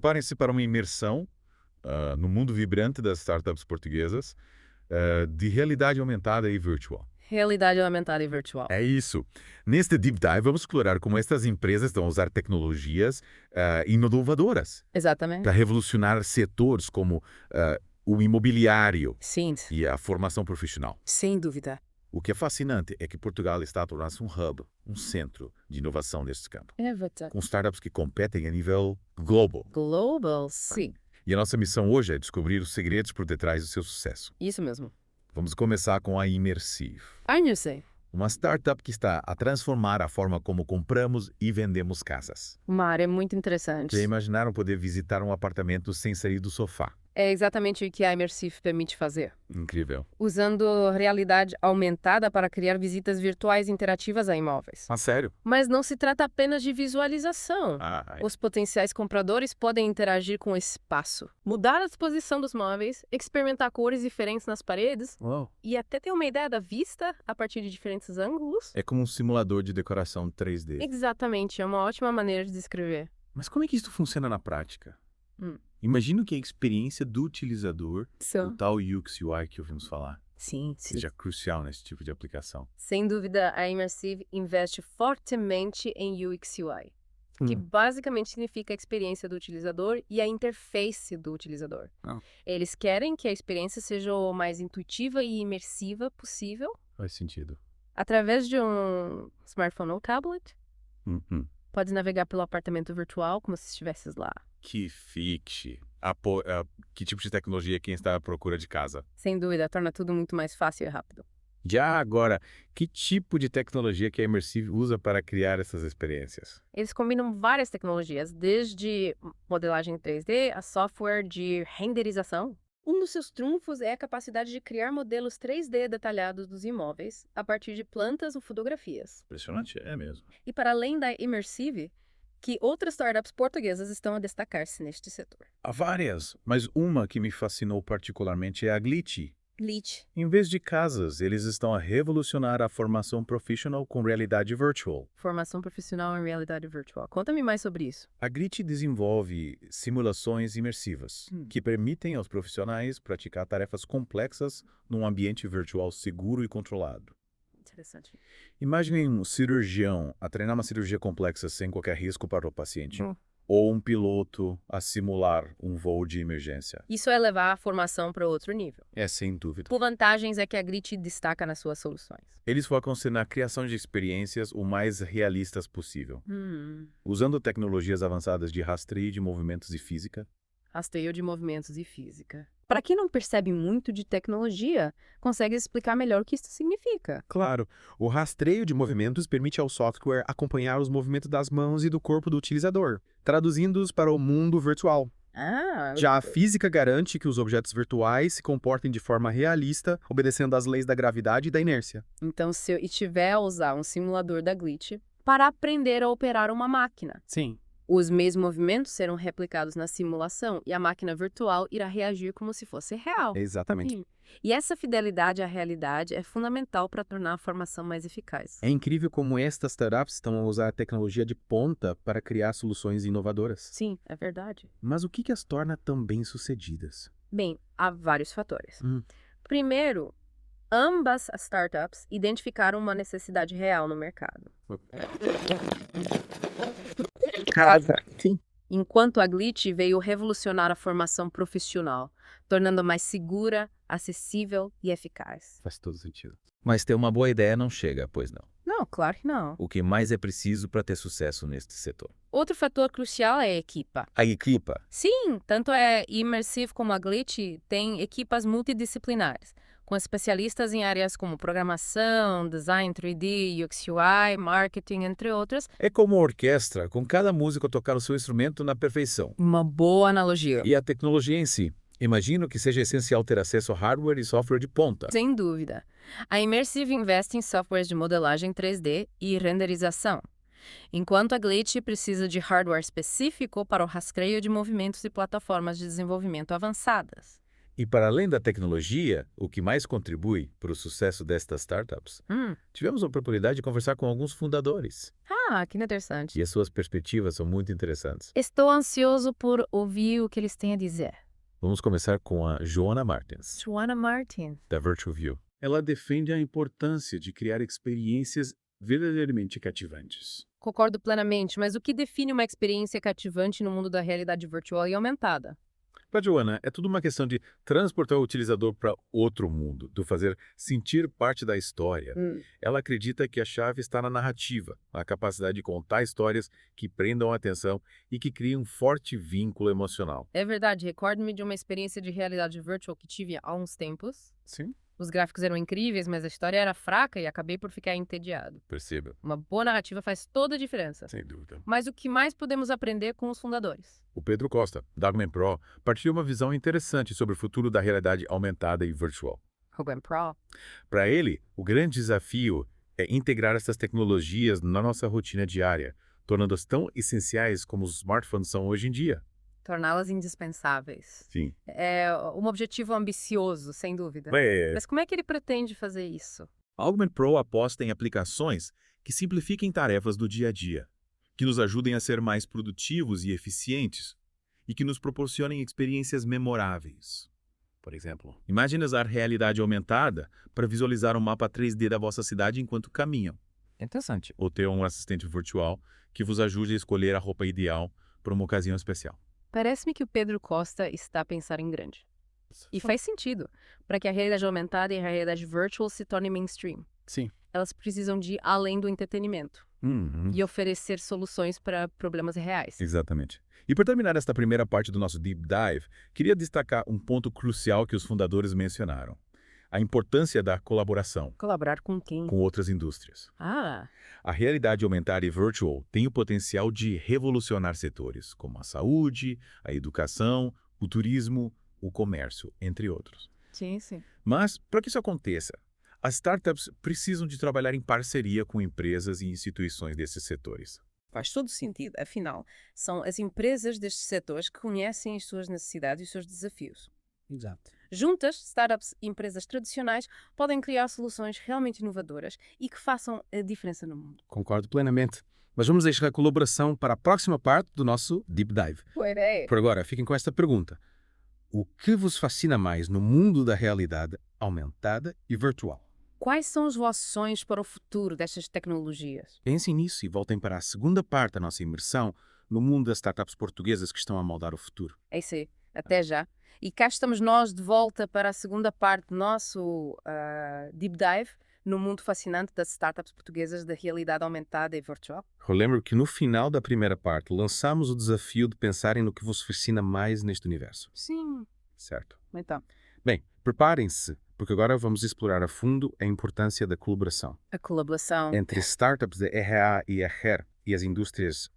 Preparem-se para uma imersão no mundo vibrante das startups portuguesas de realidade aumentada e virtual. Realidade aumentada e virtual. É isso. Neste Deep Dive, vamos explorar como estas empresas estão a usar tecnologias inovadoras Exatamente. para revolucionar setores como o imobiliário Sim, e a formação profissional. sem dúvida. O que é fascinante é que Portugal está a tornar-se um hub, um centro de inovação neste campo, É verdade. com startups que competem a nível global. Global, sim. E a nossa missão hoje é descobrir os segredos por detrás do seu sucesso. Isso mesmo. Vamos começar com a Imersive, I sei. uma startup que está a transformar a forma como compramos e vendemos casas. Uma área muito interessante. Já imaginaram poder visitar um apartamento sem sair do sofá? É exatamente o que a Imersive permite fazer. Incrível. Usando realidade aumentada para criar visitas virtuais interativas a imóveis. Ah, sério? Mas não se trata apenas de visualização. Ah, Os potenciais compradores podem interagir com o espaço, mudar a disposição dos móveis, experimentar cores diferentes nas paredes uau. e até ter uma ideia da vista a partir de diferentes ângulos. É como um simulador de decoração 3D. Exatamente, é uma ótima maneira de descrever. Mas como é que isso funciona na prática? Hum. Imagino que a experiência do utilizador, o Sim, tal UX UI que ouvimos falar, sim. seja crucial nesse tipo de aplicação. Sem dúvida, a Imersive investe fortemente em UX UI, que basicamente significa a experiência do utilizador e a interface do utilizador. Ah. Eles querem que a experiência seja o mais intuitiva e imersiva possível, Faz sentido. através de um smartphone ou tablet. Uhum. Pode navegar pelo apartamento virtual como se estivesse lá. Que fixe. Que tipo de tecnologia quem está à procura de casa? Sem dúvida, torna tudo muito mais fácil e rápido. Já agora, que tipo de tecnologia que a Imersive usa para criar essas experiências? Eles combinam várias tecnologias, desde modelagem 3D a software de renderização. Um dos seus trunfos é a capacidade de criar modelos 3D detalhados dos imóveis a partir de plantas ou fotografias. Impressionante, é mesmo. E para além da Imersive, que outras startups portuguesas estão a destacar-se neste setor. Há várias, mas uma que me fascinou particularmente é a Glitch. Glitch. Em vez de casas, eles estão a revolucionar a formação profissional com realidade virtual. Formação profissional em realidade virtual. Conta-me mais sobre isso. A Glitch desenvolve simulações imersivas, que permitem aos profissionais praticar tarefas complexas num ambiente virtual seguro e controlado. Interessante. Imagine um cirurgião a treinar uma cirurgia complexa sem qualquer risco para o paciente. Ou um piloto a simular um voo de emergência. Isso é levar a formação para outro nível. É, sem dúvida. Por vantagens é que a Glitch destaca nas suas soluções. Eles focam-se na criação de experiências o mais realistas possível, usando tecnologias avançadas de rastreio de movimentos e física. Rastreio de movimentos e física. Para quem não percebe muito de tecnologia, consegue explicar melhor o que isso significa. Claro, o rastreio de movimentos permite ao software acompanhar os movimentos das mãos e do corpo do utilizador, traduzindo-os para o mundo virtual. Já a física garante que os objetos virtuais se comportem de forma realista, obedecendo às leis da gravidade e da inércia. Então, se eu tiver a usar um simulador da Glitch para aprender a operar uma máquina, Sim. os mesmos movimentos serão replicados na simulação e a máquina virtual irá reagir como se fosse real. Exatamente. E essa fidelidade à realidade é fundamental para tornar a formação mais eficaz. É incrível como estas startups estão a usar a tecnologia de ponta para criar soluções inovadoras. Sim, é verdade. Mas o que as torna tão bem-sucedidas? Bem, há vários fatores. Primeiro, ambas as startups identificaram uma necessidade real no mercado. Sim. Enquanto a Glitch veio revolucionar a formação profissional, tornando-a mais segura, acessível e eficaz. Faz todo sentido. Mas ter uma boa ideia não chega, pois não. Não, claro que não. O que mais é preciso para ter sucesso neste setor? Outro fator crucial é a equipa. A equipa. Sim, tanto a Imersive como a Glitch têm equipas multidisciplinares, com especialistas em áreas como programação, design 3D, UX UI, marketing, entre outras. É como uma orquestra, com cada músico tocar o seu instrumento na perfeição. Uma boa analogia. E a tecnologia em si. Imagino que seja essencial ter acesso a hardware e software de ponta. Sem dúvida. A Imersive investe em softwares de modelagem 3D e renderização, enquanto a Glitch precisa de hardware específico para o rastreio de movimentos e plataformas de desenvolvimento avançadas. E para além da tecnologia, o que mais contribui para o sucesso destas startups, tivemos a oportunidade de conversar com alguns fundadores. Ah, que interessante. E as suas perspectivas são muito interessantes. Estou ansioso por ouvir o que eles têm a dizer. Vamos começar com a Joanna Martins, Joanna Martin. da Virtual View. Ela defende a importância de criar experiências verdadeiramente cativantes. Concordo plenamente, mas o que define uma experiência cativante no mundo da realidade virtual e aumentada? Para Joanna, é tudo uma questão de transportar o utilizador para outro mundo, do fazer sentir parte da história. Ela acredita que a chave está na narrativa, a capacidade de contar histórias que prendam a atenção e que criem um forte vínculo emocional. É verdade, recordo-me de uma experiência de realidade virtual que tive há uns tempos. Sim, Os gráficos eram incríveis, mas a história era fraca e acabei por ficar entediado. perceba. Uma boa narrativa faz toda a diferença. Sem dúvida. Mas o que mais podemos aprender com os fundadores? O Pedro Costa, da Augment Pro, partilhou uma visão interessante sobre o futuro da realidade aumentada e virtual. Hogan Pro. Para ele, o grande desafio é integrar essas tecnologias na nossa rotina diária, tornando-as tão essenciais como os smartphones são hoje em dia. Torná-las indispensáveis. Sim. É um objetivo ambicioso, sem dúvida. Mas como é que ele pretende fazer isso? A Augment Pro aposta em aplicações que simplifiquem tarefas do dia a dia, que nos ajudem a ser mais produtivos e eficientes e que nos proporcionem experiências memoráveis. Por exemplo, imagine usar realidade aumentada para visualizar um mapa 3D da vossa cidade enquanto caminham. Interessante. Ou ter um assistente virtual que vos ajude a escolher a roupa ideal para uma ocasião especial. Parece-me que o Pedro Costa está a pensar em grande. E faz sentido, para que a realidade aumentada e a realidade virtual se tornem mainstream. Sim. Elas precisam de ir além do entretenimento e oferecer soluções para problemas reais. Exatamente. E para terminar esta primeira parte do nosso Deep Dive, queria destacar um ponto crucial que os fundadores mencionaram. A importância da colaboração Colaborar com quem? com outras indústrias. Ah, A realidade aumentada e virtual tem o potencial de revolucionar setores, como a saúde, a educação, o turismo, o comércio, entre outros. sim. Mas, para que isso aconteça, as startups precisam de trabalhar em parceria com empresas e instituições desses setores. Faz todo sentido. Afinal, são as empresas destes setores que conhecem as suas necessidades e os seus desafios. Exato. Juntas, startups e empresas tradicionais podem criar soluções realmente inovadoras e que façam a diferença no mundo. Concordo plenamente. Mas vamos deixar a colaboração para a próxima parte do nosso Deep Dive. Boa ideia. Por agora, fiquem com esta pergunta. O que vos fascina mais no mundo da realidade aumentada e virtual? Quais são os vossos sonhos para o futuro destas tecnologias? Pensem nisso e voltem para a segunda parte da nossa imersão no mundo das startups portuguesas que estão a moldar o futuro. É isso aí. Até já. E cá estamos nós de volta para a segunda parte do nosso Deep Dive no mundo fascinante das startups portuguesas da realidade aumentada e virtual. Eu lembro que no final da primeira parte lançamos o desafio de pensarem no que vos fascina mais neste universo. Sim. Certo. Então, Bem, preparem-se, porque agora vamos explorar a fundo a importância da colaboração a colaboração. entre startups de RA e RR e as indústrias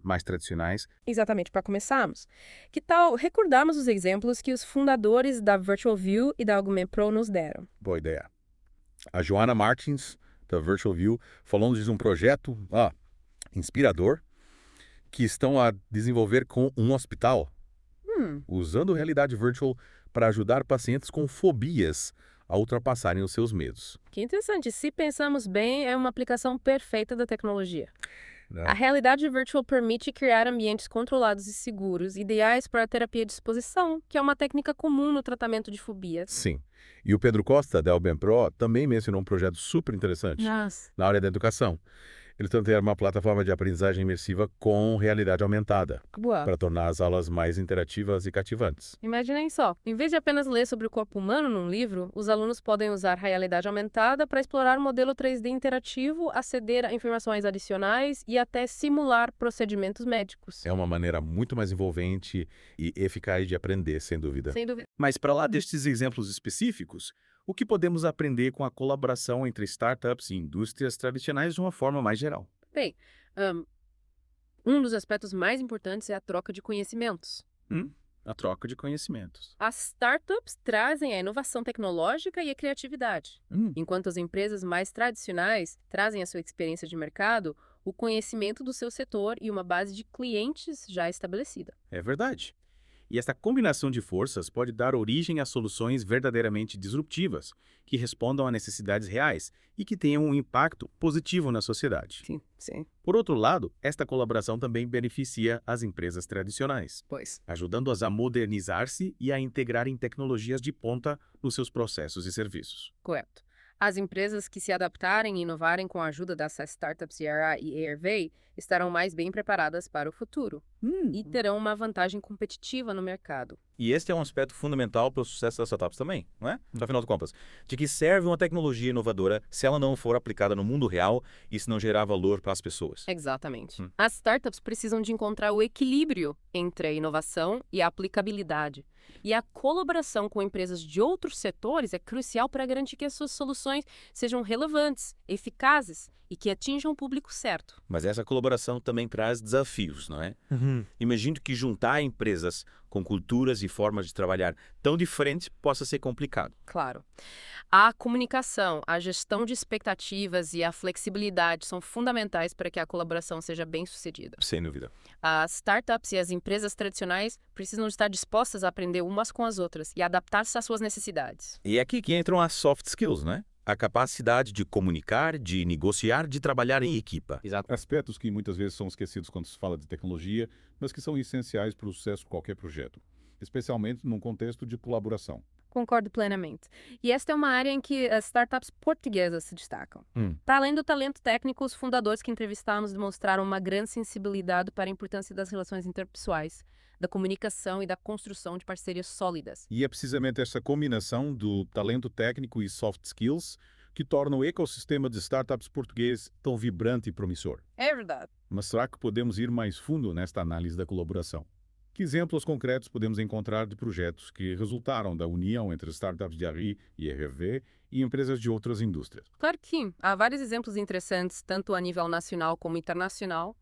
mais tradicionais. Exatamente, para começarmos. Que tal recordarmos os exemplos que os fundadores da Virtual View e da Augment Pro nos deram? Boa ideia. A Joanna Martins, da Virtual View, falando de um projeto inspirador que estão a desenvolver com um hospital, usando realidade virtual para ajudar pacientes com fobias a ultrapassarem os seus medos. Que interessante. Se pensamos bem, é uma aplicação perfeita da tecnologia. Né? A realidade virtual permite criar ambientes controlados e seguros, ideais para a terapia de exposição, que é uma técnica comum no tratamento de fobias. Sim. E o Pedro Costa, da Augment Pro, também mencionou um projeto super interessante Nossa. na área da educação. Eles estão tendo uma plataforma de aprendizagem imersiva com realidade aumentada, Boa. para tornar as aulas mais interativas e cativantes. Imaginem só, em vez de apenas ler sobre o corpo humano num livro, os alunos podem usar a realidade aumentada para explorar o modelo 3D interativo, aceder a informações adicionais e até simular procedimentos médicos. É uma maneira muito mais envolvente e eficaz de aprender, sem dúvida. Sem dúvida. Mas para lá destes exemplos específicos, o que podemos aprender com a colaboração entre startups e indústrias tradicionais de uma forma mais geral? Bem, um dos aspectos mais importantes é a troca de conhecimentos. A troca de conhecimentos. As startups trazem a inovação tecnológica e a criatividade, enquanto as empresas mais tradicionais trazem a sua experiência de mercado, o conhecimento do seu setor e uma base de clientes já estabelecida. É verdade. E esta combinação de forças pode dar origem a soluções verdadeiramente disruptivas, que respondam a necessidades reais e que tenham um impacto positivo na sociedade. Sim, sim. Por outro lado, esta colaboração também beneficia as empresas tradicionais, Pois. ajudando-as a modernizar-se e a integrarem tecnologias de ponta nos seus processos e serviços. Correto. As empresas que se adaptarem e inovarem com a ajuda dessas startups IRA e ERV estarão mais bem preparadas para o futuro e terão uma vantagem competitiva no mercado. E este é um aspecto fundamental para o sucesso das startups também, não é? Afinal de contas, de que serve uma tecnologia inovadora se ela não for aplicada no mundo real e se não gerar valor para as pessoas? Exatamente. As startups precisam de encontrar o equilíbrio entre a inovação e a aplicabilidade. E a colaboração com empresas de outros setores é crucial para garantir que as suas soluções sejam relevantes, eficazes e que atinjam o público certo. Mas essa colaboração também traz desafios, não é? Imagino que juntar empresas com culturas e formas de trabalhar tão diferentes possa ser complicado. Claro. A comunicação, a gestão de expectativas e a flexibilidade são fundamentais para que a colaboração seja bem-sucedida. Sem dúvida. As startups e as empresas tradicionais precisam estar dispostas a aprender umas com as outras e adaptar-se às suas necessidades. E é aqui que entram as soft skills, não é? A capacidade de comunicar, de negociar, de trabalhar em equipa. Exato. Aspectos que muitas vezes são esquecidos quando se fala de tecnologia, mas que são essenciais para o sucesso de qualquer projeto, especialmente num contexto de colaboração. Concordo plenamente. E esta é uma área em que as startups portuguesas se destacam. Para além do talento técnico, os fundadores que entrevistamos demonstraram uma grande sensibilidade para a importância das relações interpessoais, da comunicação e da construção de parcerias sólidas. E é precisamente essa combinação do talento técnico e soft skills que torna o ecossistema de startups português tão vibrante e promissor. É verdade. Mas será que podemos ir mais fundo nesta análise da colaboração? Que exemplos concretos podemos encontrar de projetos que resultaram da união entre startups de ARI e ERV e empresas de outras indústrias? Claro que sim. Há vários exemplos interessantes, tanto a nível nacional como internacional.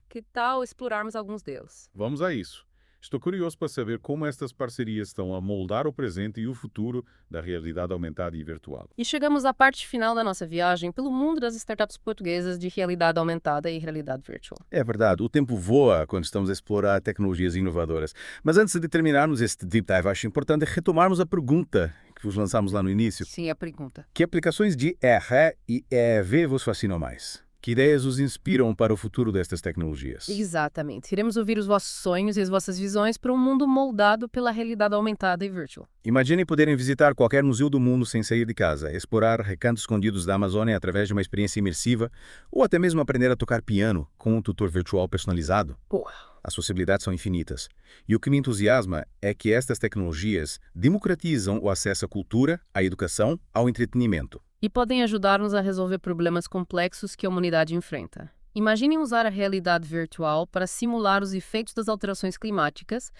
Que tal explorarmos alguns deles? Vamos a isso. Estou curioso para saber como estas parcerias estão a moldar o presente e o futuro da realidade aumentada e virtual. E chegamos à parte final da nossa viagem pelo mundo das startups portuguesas de realidade aumentada e realidade virtual. É verdade, o tempo voa quando estamos a explorar tecnologias inovadoras. Mas antes de terminarmos este deep dive, acho importante retomarmos a pergunta que vos lançamos lá no início. Sim, a pergunta. Que aplicações de ERA e EEV vos fascinam mais? Que ideias os inspiram para o futuro destas tecnologias? Exatamente. Iremos ouvir os vossos sonhos e as vossas visões para um mundo moldado pela realidade aumentada e virtual. Imaginem poderem visitar qualquer museu do mundo sem sair de casa, explorar recantos escondidos da Amazônia através de uma experiência imersiva, ou até mesmo aprender a tocar piano com um tutor virtual personalizado. As possibilidades são infinitas. E o que me entusiasma é que estas tecnologias democratizam o acesso à cultura, à educação, ao entretenimento. E podem ajudar-nos a resolver problemas complexos que a humanidade enfrenta. Imaginem usar a realidade virtual para simular os efeitos das alterações climáticas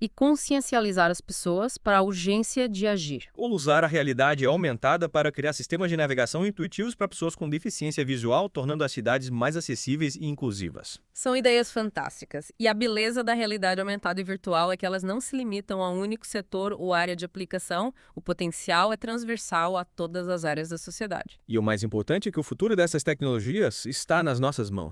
e consciencializar as pessoas para a urgência de agir. Ou usar a realidade aumentada para criar sistemas de navegação intuitivos para pessoas com deficiência visual, tornando as cidades mais acessíveis e inclusivas. São ideias fantásticas. E a beleza da realidade aumentada e virtual é que elas não se limitam a um único setor ou área de aplicação. O potencial é transversal a todas as áreas da sociedade. E o mais importante é que o futuro dessas tecnologias está nas nossas mãos.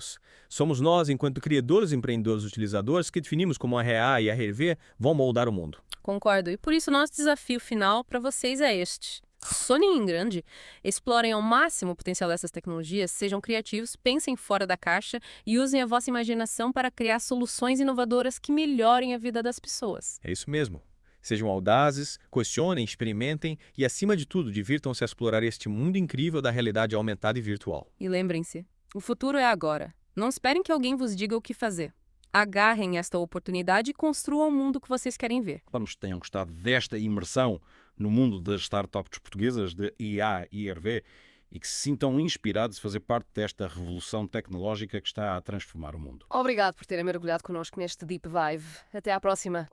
Somos nós, enquanto criadores e empreendedores utilizadores, que definimos como a RA e a RV vão moldar o mundo. Concordo. E por isso nosso desafio final para vocês é este. Sonhem em grande, explorem ao máximo o potencial dessas tecnologias, sejam criativos, pensem fora da caixa e usem a vossa imaginação para criar soluções inovadoras que melhorem a vida das pessoas. É isso mesmo. Sejam audazes, questionem, experimentem e, acima de tudo, divirtam-se a explorar este mundo incrível da realidade aumentada e virtual. E lembrem-se, o futuro é agora. Não esperem que alguém vos diga o que fazer. Agarrem esta oportunidade e construam o mundo que vocês querem ver. Esperamos que tenham gostado desta imersão no mundo das startups portuguesas de IA e IRV e que se sintam inspirados a fazer parte desta revolução tecnológica que está a transformar o mundo. Obrigado por terem mergulhado connosco neste Deep Dive. Até à próxima.